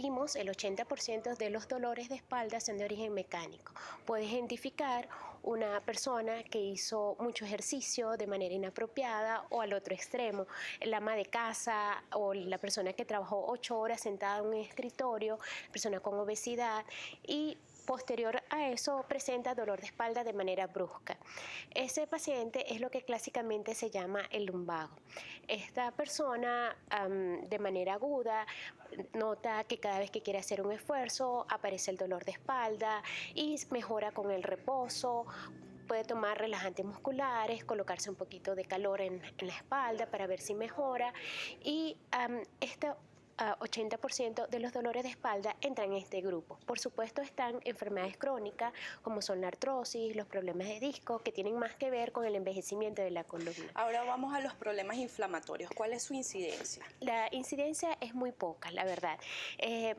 vimos el 80% de los dolores de espalda son de origen mecánico. Puedes identificar una persona que hizo mucho ejercicio de manera inapropiada o al otro extremo, el ama de casa o la persona que trabajó 8 horas sentada en un escritorio, persona con obesidad y posterior a eso presenta dolor de espalda de manera brusca. Ese paciente es lo que clásicamente se llama el lumbago. Esta persona de manera aguda nota que cada vez que quiere hacer un esfuerzo aparece el dolor de espalda y mejora con el reposo. Puede tomar relajantes musculares, colocarse un poquito de calor en la espalda para ver si mejora y esta 80% de los dolores de espalda entran en este grupo. Por supuesto están enfermedades crónicas como son la artrosis, los problemas de disco que tienen más que ver con el envejecimiento de la columna. Ahora vamos a los problemas inflamatorios. ¿Cuál es su incidencia? La incidencia es muy poca, la verdad.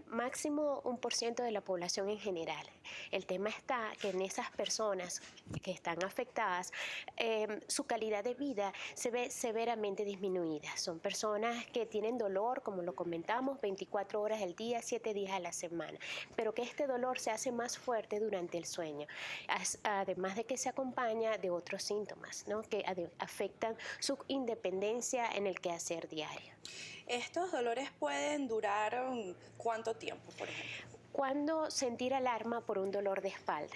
Máximo 1% de la población en general. El tema está que en esas personas que están afectadas, su calidad de vida se ve severamente disminuida. Son personas que tienen dolor, como lo comentamos, 24 horas al día, 7 días a la semana, pero que este dolor se hace más fuerte durante el sueño, además de que se acompaña de otros síntomas, ¿no?, que afectan su independencia en el quehacer diario. ¿Estos dolores pueden durar cuánto tiempo, por ejemplo? ¿Cuándo sentir alarma por un dolor de espalda?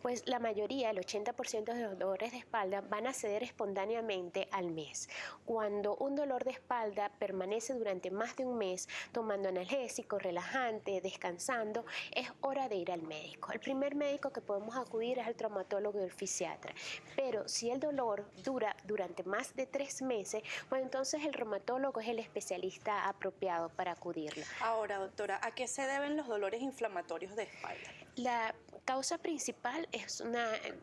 Pues la mayoría, el 80% de los dolores de espalda van a ceder espontáneamente al mes. Cuando un dolor de espalda permanece durante más de un mes tomando analgésico, relajante, descansando, es hora de ir al médico. El primer médico que podemos acudir es al traumatólogo y el fisiatra. Pero si el dolor dura durante más de 3 meses, pues entonces el reumatólogo es el especialista apropiado para acudirlo. Ahora, doctora, ¿a qué se deben los dolores inflamatorios de espalda? La causa principal es un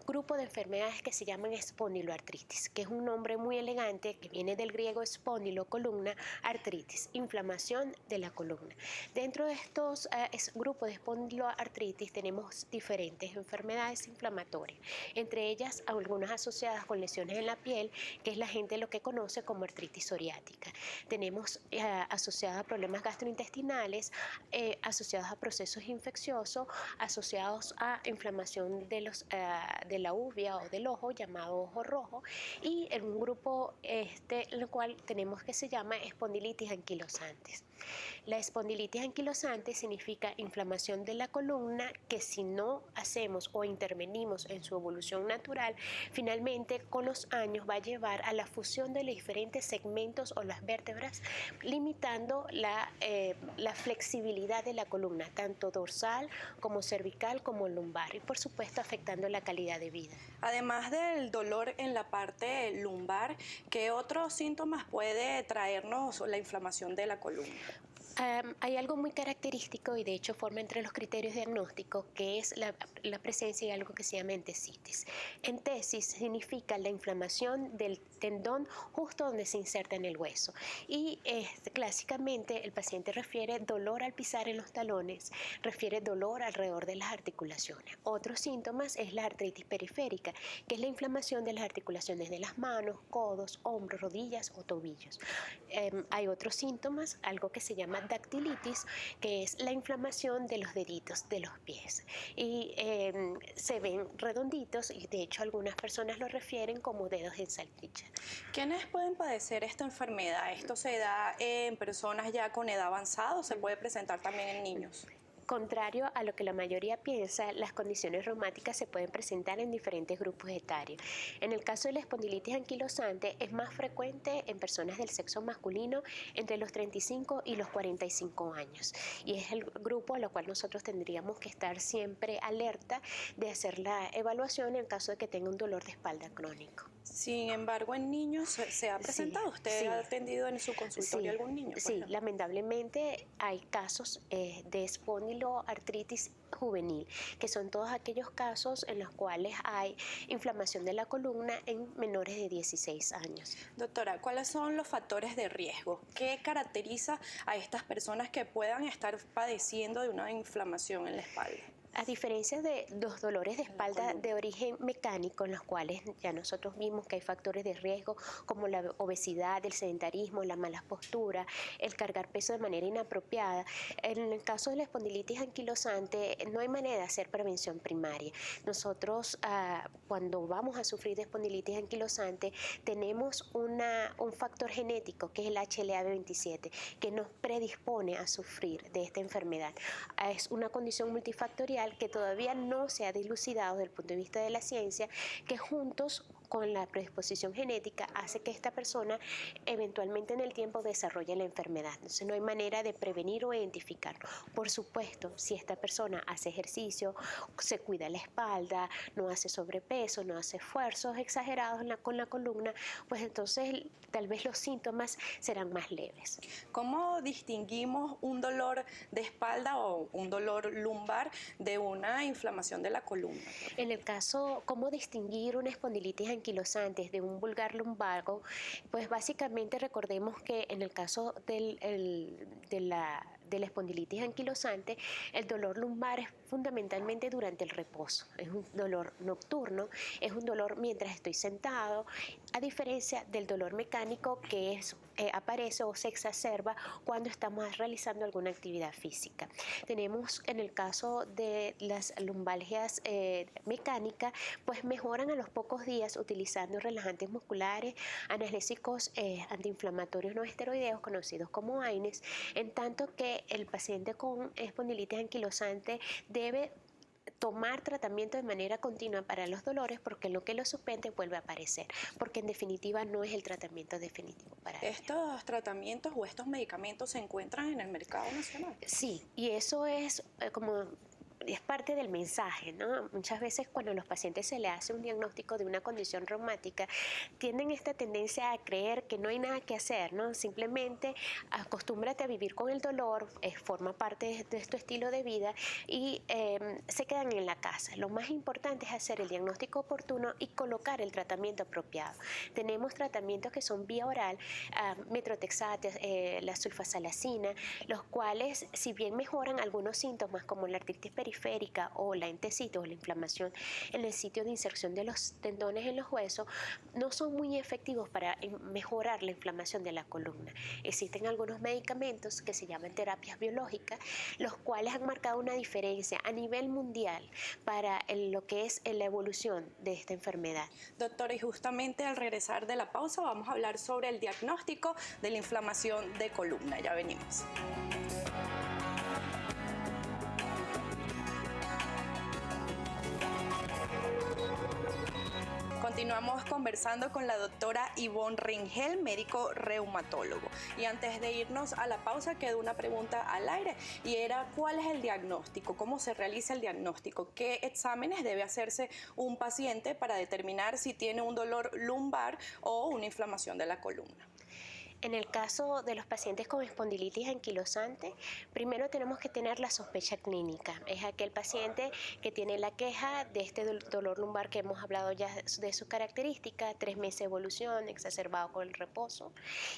grupo de enfermedades que se llaman espondiloartritis, que es un nombre muy elegante que viene del griego espondilo, columna, artritis, inflamación de la columna. Dentro de estos grupos de espondiloartritis tenemos diferentes enfermedades inflamatorias, entre ellas algunas asociadas con lesiones en la piel, que es la gente lo que conoce como artritis psoriática. Tenemos asociadas a problemas gastrointestinales, asociados a procesos infecciosos, asociados a inflamación de la uvea o del ojo, llamado ojo rojo, y en un grupo el cual tenemos que se llama espondilitis anquilosantes. La espondilitis anquilosante significa inflamación de la columna que si no hacemos o intervenimos en su evolución natural, finalmente con los años va a llevar a la fusión de los diferentes segmentos o las vértebras, limitando la flexibilidad de la columna, tanto dorsal como cervical como lumbar, y por supuesto afectando la calidad de vida. Además del dolor en la parte lumbar, ¿qué otros síntomas puede traernos la inflamación de la columna? Hay algo muy característico y de hecho forma entre los criterios diagnósticos, que es la presencia de algo que se llama entesitis. Entesis significa la inflamación del tendón justo donde se inserta en el hueso, y clásicamente el paciente refiere dolor al pisar en los talones, refiere dolor alrededor de las articulaciones. Otros síntomas es la artritis periférica, que es la inflamación de las articulaciones de las manos, codos, hombros, rodillas o tobillos. Hay otros síntomas, algo que se llama dactilitis, que es la inflamación de los deditos de los pies, y se ven redonditos, y de hecho algunas personas lo refieren como dedos en salchicha. ¿Quiénes pueden padecer esta enfermedad? ¿Esto se da en personas ya con edad avanzada o se puede presentar también en niños? Contrario a lo que la mayoría piensa, las condiciones reumáticas se pueden presentar en diferentes grupos etarios. En el caso de la espondilitis anquilosante es más frecuente en personas del sexo masculino entre los 35 y los 45 años, y es el grupo a lo cual nosotros tendríamos que estar siempre alerta de hacer la evaluación en caso de que tenga un dolor de espalda crónico. Sin embargo, en niños se ha presentado. ¿Usted ha atendido en su consultorio algún niño? Sí, lamentablemente hay casos de espondiloartritis juvenil, que son todos aquellos casos en los cuales hay inflamación de la columna en menores de 16 años. Doctora, ¿cuáles son los factores de riesgo? ¿Qué caracteriza a estas personas que puedan estar padeciendo de una inflamación en la espalda? A diferencia de los dolores de espalda de origen mecánico, en los cuales ya nosotros vimos que hay factores de riesgo como la obesidad, el sedentarismo, la mala postura, el cargar peso de manera inapropiada, en el caso de la espondilitis anquilosante no hay manera de hacer prevención primaria. Nosotros cuando vamos a sufrir de espondilitis anquilosante tenemos un factor genético que es el HLA-B27 que nos predispone a sufrir de esta enfermedad. Es una condición multifactorial que todavía no se ha dilucidado desde el punto de vista de la ciencia, que juntos con la predisposición genética hace que esta persona eventualmente en el tiempo desarrolle la enfermedad. Entonces no hay manera de prevenir o identificarlo. Por supuesto, si esta persona hace ejercicio, se cuida la espalda, no hace sobrepeso, no hace esfuerzos exagerados con la columna, pues entonces tal vez los síntomas serán más leves. ¿Cómo distinguimos un dolor de espalda o un dolor lumbar de una inflamación de la columna? En el caso, ¿cómo distinguir una espondilitis anquilosante de un vulgar lumbago? Pues básicamente recordemos que en el caso de la espondilitis anquilosante, el dolor lumbar es fundamentalmente durante el reposo. Es un dolor nocturno, es un dolor mientras estoy sentado, a diferencia del dolor mecánico que aparece o se exacerba cuando estamos realizando alguna actividad física. Tenemos en el caso de las lumbalgias mecánicas, pues mejoran a los pocos días utilizando relajantes musculares, analgésicos antiinflamatorios no esteroideos conocidos como AINES, en tanto que el paciente con espondilitis anquilosante debe tomar tratamiento de manera continua para los dolores porque lo que lo suspende vuelve a aparecer, porque en definitiva no es el tratamiento definitivo para ello. ¿Estos tratamientos o estos medicamentos se encuentran en el mercado nacional? Sí, y eso es es parte del mensaje, ¿no? Muchas veces cuando a los pacientes se les hace un diagnóstico de una condición reumática, tienen esta tendencia a creer que no hay nada que hacer, ¿no? Simplemente acostúmbrate a vivir con el dolor, forma parte de tu estilo de vida y se quedan en la casa. Lo más importante es hacer el diagnóstico oportuno y colocar el tratamiento apropiado. Tenemos tratamientos que son vía oral, metrotexate, la sulfasalacina, los cuales, si bien mejoran algunos síntomas como la artritis periférica o la entesitis o la inflamación en el sitio de inserción de los tendones en los huesos, no son muy efectivos para mejorar la inflamación de la columna. Existen algunos medicamentos que se llaman terapias biológicas, los cuales han marcado una diferencia a nivel mundial para lo que es la evolución de esta enfermedad. Doctora, y justamente al regresar de la pausa vamos a hablar sobre el diagnóstico de la inflamación de columna. Ya venimos. Continuamos conversando con la doctora Ivonne Ringel, médico reumatólogo. Y antes de irnos a la pausa quedó una pregunta al aire y era ¿cuál es el diagnóstico? ¿Cómo se realiza el diagnóstico? ¿Qué exámenes debe hacerse un paciente para determinar si tiene un dolor lumbar o una inflamación de la columna? En el caso de los pacientes con espondilitis anquilosante, primero tenemos que tener la sospecha clínica. Es aquel paciente que tiene la queja de este dolor lumbar que hemos hablado ya de sus características, 3 meses de evolución, exacerbado con el reposo.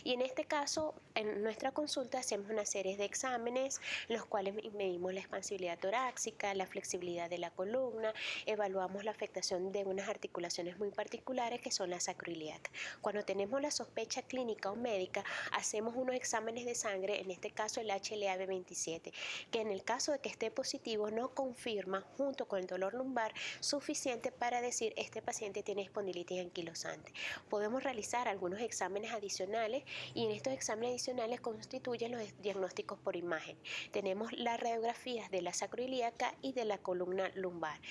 Y en este caso, en nuestra consulta hacemos una serie de exámenes, los cuales medimos la expansibilidad torácica, la flexibilidad de la columna, evaluamos la afectación de unas articulaciones muy particulares que son las sacroiliacas. Cuando tenemos la sospecha clínica o médica, hacemos unos exámenes de sangre, en este caso el HLA-B27, que en el caso de que esté positivo nos confirma junto con el dolor lumbar suficiente para decir este paciente tiene espondilitis anquilosante. Podemos realizar algunos exámenes adicionales y en estos exámenes adicionales constituyen los diagnósticos por imagen. Tenemos las radiografías de la sacroiliaca y de la columna lumbar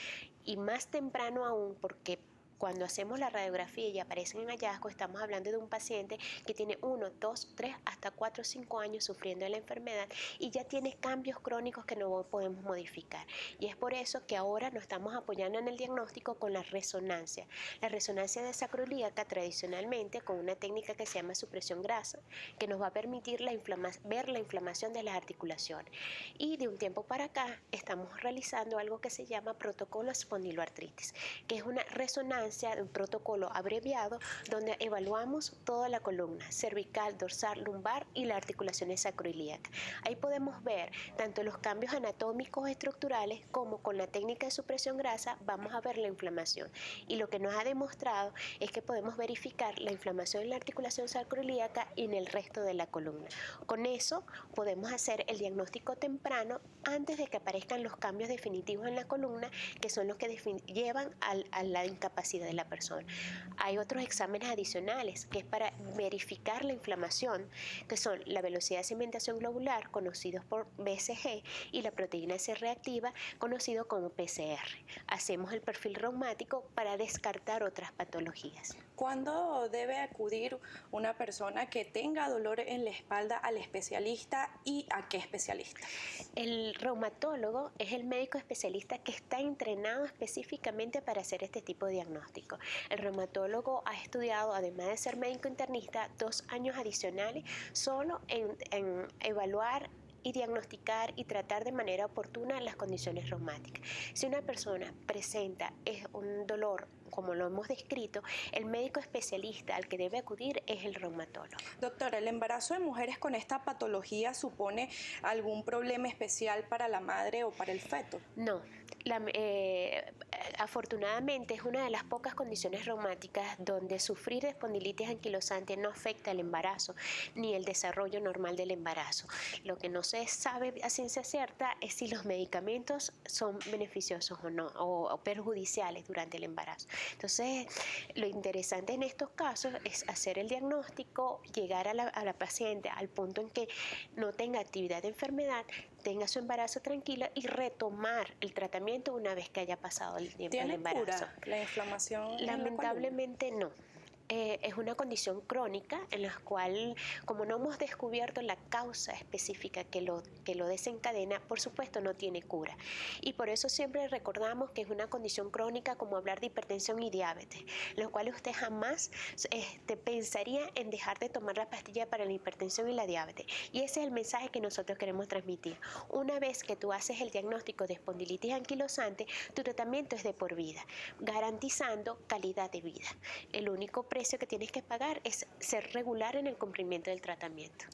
y más temprano aún porque cuando hacemos la radiografía y aparecen en hallazgo, estamos hablando de un paciente que tiene 1, 2, 3, hasta 4 o 5 años sufriendo de la enfermedad y ya tiene cambios crónicos que no podemos modificar. Y es por eso que ahora nos estamos apoyando en el diagnóstico con la resonancia. La resonancia de sacroiliaca tradicionalmente con una técnica que se llama supresión grasa, que nos va a permitir ver la inflamación de las articulaciones. Y de un tiempo para acá estamos realizando algo que se llama protocolo espondiloartritis, que es una resonancia instancia de un protocolo abreviado donde evaluamos toda la columna, cervical, dorsal, lumbar y la articulación sacroiliaca. Ahí podemos ver tanto los cambios anatómicos estructurales como con la técnica de supresión grasa vamos a ver la inflamación. Y lo que nos ha demostrado es que podemos verificar la inflamación en la articulación sacroiliaca y en el resto de la columna. Con eso podemos hacer el diagnóstico temprano antes de que aparezcan los cambios definitivos en la columna, que son los que llevan a la incapacidad de la persona. Hay otros exámenes adicionales que es para verificar la inflamación, que son la velocidad de cimentación globular, conocidos por BCG, y la proteína C reactiva, conocido como PCR. Hacemos el perfil reumático para descartar otras patologías. ¿Cuándo debe acudir una persona que tenga dolor en la espalda al especialista y a qué especialista? El reumatólogo es el médico especialista que está entrenado específicamente para hacer este tipo de diagnóstico. El reumatólogo ha estudiado, además de ser médico internista, 2 años adicionales solo en evaluar y diagnosticar y tratar de manera oportuna las condiciones reumáticas. Si una persona presenta un dolor como lo hemos descrito, el médico especialista al que debe acudir es el reumatólogo. Doctora, ¿el embarazo de mujeres con esta patología supone algún problema especial para la madre o para el feto? No. Afortunadamente es una de las pocas condiciones reumáticas donde sufrir de espondilitis anquilosante no afecta el embarazo ni el desarrollo normal del embarazo. Lo que no se sabe a ciencia cierta es si los medicamentos son beneficiosos o no, o perjudiciales durante el embarazo. Entonces, lo interesante en estos casos es hacer el diagnóstico, llegar a la paciente al punto en que no tenga actividad de enfermedad, tenga su embarazo tranquilo y retomar el tratamiento una vez que haya pasado el tiempo del embarazo. ¿Tiene cura la inflamación? Lamentablemente no. Es una condición crónica en la cual, como no hemos descubierto la causa específica que lo desencadena, por supuesto no tiene cura. Y por eso siempre recordamos que es una condición crónica como hablar de hipertensión y diabetes, lo cual usted jamás pensaría en dejar de tomar la pastilla para la hipertensión y la diabetes. Y ese es el mensaje que nosotros queremos transmitir. Una vez que tú haces el diagnóstico de espondilitis anquilosante, tu tratamiento es de por vida, garantizando calidad de vida. El único precio que tienes que pagar es ser regular en el cumplimiento del tratamiento.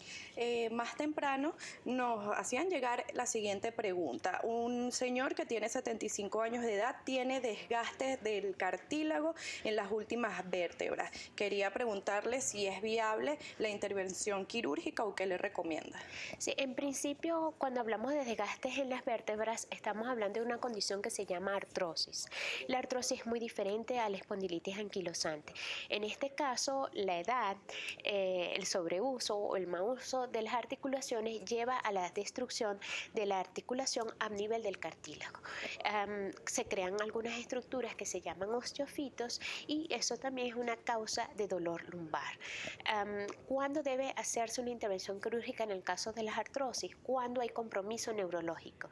Más temprano nos hacían llegar la siguiente pregunta. Un señor que tiene 75 años de edad tiene desgaste del cartílago en las últimas vértebras. Quería preguntarle si es viable la intervención quirúrgica o qué le recomienda. Sí, en principio, cuando hablamos de desgastes en las vértebras, estamos hablando de una condición que se llama artrosis. La artrosis es muy diferente a la espondilitis anquilosante. En este caso, la edad, el sobreuso o el mal uso de las articulaciones lleva a la destrucción de la articulación a nivel del cartílago. Se crean algunas estructuras que se llaman osteofitos y eso también es una causa de dolor lumbar. ¿Cuándo debe hacerse una intervención quirúrgica en el caso de las artrosis? Cuando hay compromiso neurológico.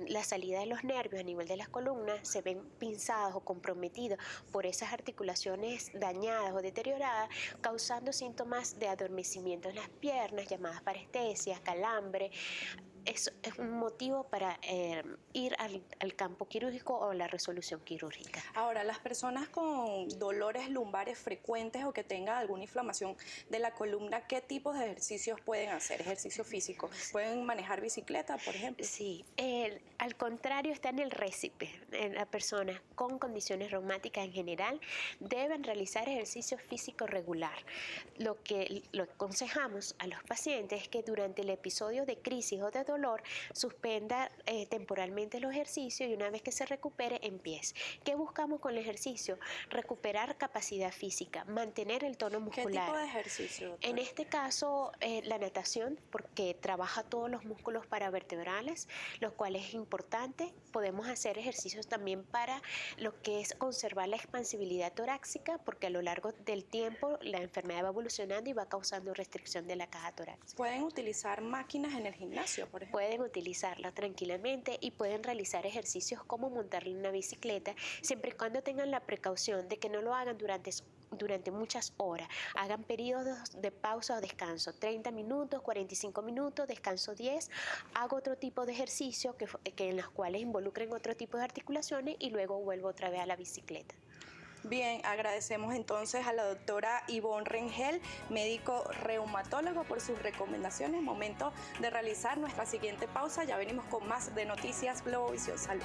La salida de los nervios a nivel de las columnas se ven pinzados o comprometidos por esas articulaciones dañadas o deterioradas, causando síntomas de adormecimiento en las piernas, llamadas parestesias, calambre. Es un motivo para ir al campo quirúrgico o la resolución quirúrgica. Ahora, las personas con dolores lumbares frecuentes o que tengan alguna inflamación de la columna, ¿qué tipos de ejercicios pueden hacer? Ejercicio físico. ¿Pueden manejar bicicleta, por ejemplo? Sí, al contrario, está en el récipe. Las personas con condiciones reumáticas en general deben realizar ejercicio físico regular. Lo que aconsejamos a los pacientes es que durante el episodio de crisis o de dolor, suspenda temporalmente los ejercicios y una vez que se recupere, empiece. ¿Qué buscamos con el ejercicio? Recuperar capacidad física, mantener el tono muscular. ¿Qué tipo de ejercicio, doctora? En este caso, la natación, porque trabaja todos los músculos paravertebrales, lo cual es importante. Podemos hacer ejercicios también para lo que es conservar la expansibilidad torácica, porque a lo largo del tiempo la enfermedad va evolucionando y va causando restricción de la caja torácica. ¿Pueden utilizar máquinas en el gimnasio, por ejemplo? Pueden utilizarla tranquilamente y pueden realizar ejercicios como montarle una bicicleta, siempre y cuando tengan la precaución de que no lo hagan durante muchas horas. Hagan periodos de pausa o descanso, 30 minutos, 45 minutos, descanso 10, hago otro tipo de ejercicio que en los cuales involucren otro tipo de articulaciones y luego vuelvo otra vez a la bicicleta. Bien, agradecemos entonces a la doctora Ivonne Rengel, médico reumatólogo, por sus recomendaciones. Momento de realizar nuestra siguiente pausa. Ya venimos con más de Noticias Globovisión Salud.